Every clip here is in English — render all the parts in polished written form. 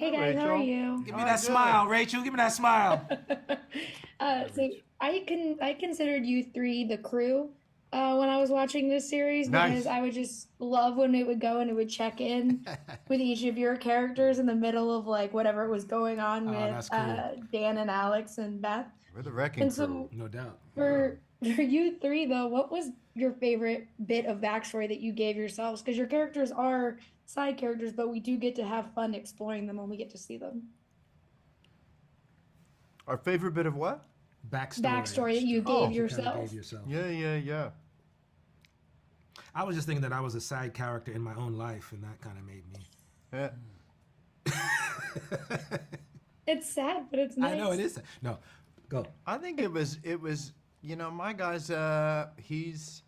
Hey Hi, guys, how are Rachel. you? Give me All that right, good. smile, Rachel. Give me that smile. Hi, So Rachel. I considered you three the crew when I was watching this series because Nice. I would just love when it would go and it would check in with each of your characters in the middle of like whatever was going on Oh, with that's cool. Dan and Alex and Beth. We're the wrecking And crew. so No doubt. for you three though, what was your favorite bit of backstory that you gave yourselves? Because your characters are side characters, but we do get to have fun exploring them when we get to see them. Our favorite bit of what? Backstory. Backstory that you Oh. gave You kind of gave yourself. yourself. Yeah. I was just thinking that I was a side character in my own life, and that kind of made me. Yeah. It's sad, but it's I know it nice. is. No, go. I think it was, my guy's, he's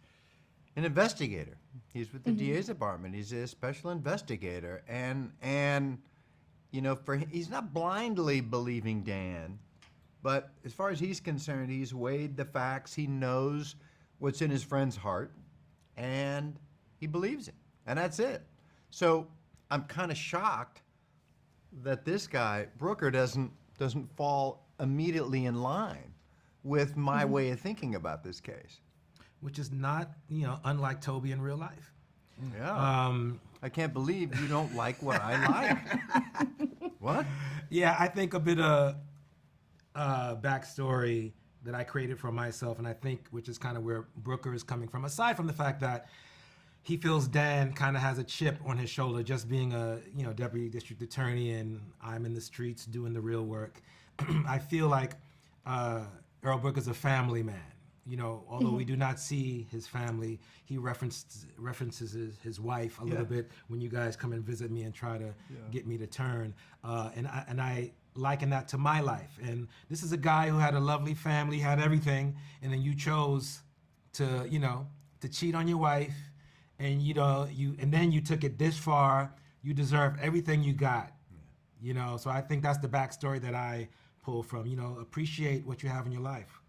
an investigator. He's with the DA's department. He's a special investigator. And he's not blindly believing Dan, but as far as he's concerned, he's weighed the facts. He knows what's in his friend's heart, and he believes it. And that's it. So I'm kind of shocked that this guy Brooker doesn't fall immediately in line with my way of thinking about this case. Which is not, unlike Toby in real life. Yeah. Um, I can't believe you don't like what I like. What? yeah, I think a bit of backstory that I created for myself, and I think which is kind of where Brooker is coming from, aside from the fact that he feels Dan kind of has a chip on his shoulder, just being a deputy district attorney, and I'm in the streets doing the real work. I feel like Earl Brooker's a family man. Although we do not see his family, he references his wife a little bit when you guys come and visit me and try to get me to turn. And I liken that to my life. And this is a guy who had a lovely family, had everything, and then you chose to cheat on your wife, and then you took it this far. You deserve everything you got. So I think that's the backstory that I pull from. Appreciate what you have in your life.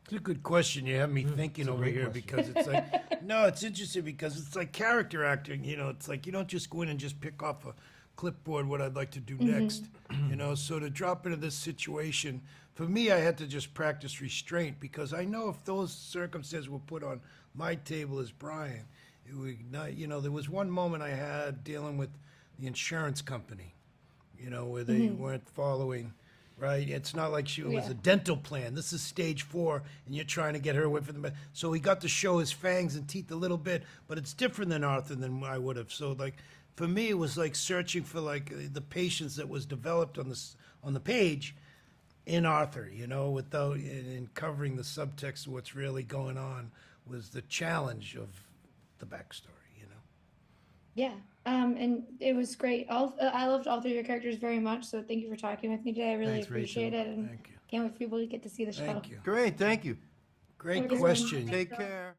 It's a good question. You have me thinking it's a over great here question. because it's like, no, it's interesting because it's like character acting. It's like you don't just go in and just pick off a clipboard what I'd like to do next. So to drop into this situation, for me, I had to just practice restraint because I know if those circumstances were put on my table as Brian, it would ignite. There was one moment I had dealing with the insurance company, where they weren't following. Right, it's not like she was a dental plan. This is stage 4, and you're trying to get her away from the. So he got to show his fangs and teeth a little bit, but it's different than Arthur than I would have. So like, for me, it was like searching for like the patience that was developed on the page in Arthur. Without in covering the subtext of what's really going on was the challenge of the backstory. Yeah. And it was great. I loved all three of your characters very much. So thank you for talking with me today. I really Thanks, appreciate Rachel. it, and Thank you. can't wait for people to get to see the show. Thank you. Great, thank you. Great Have a good one. question. Take care.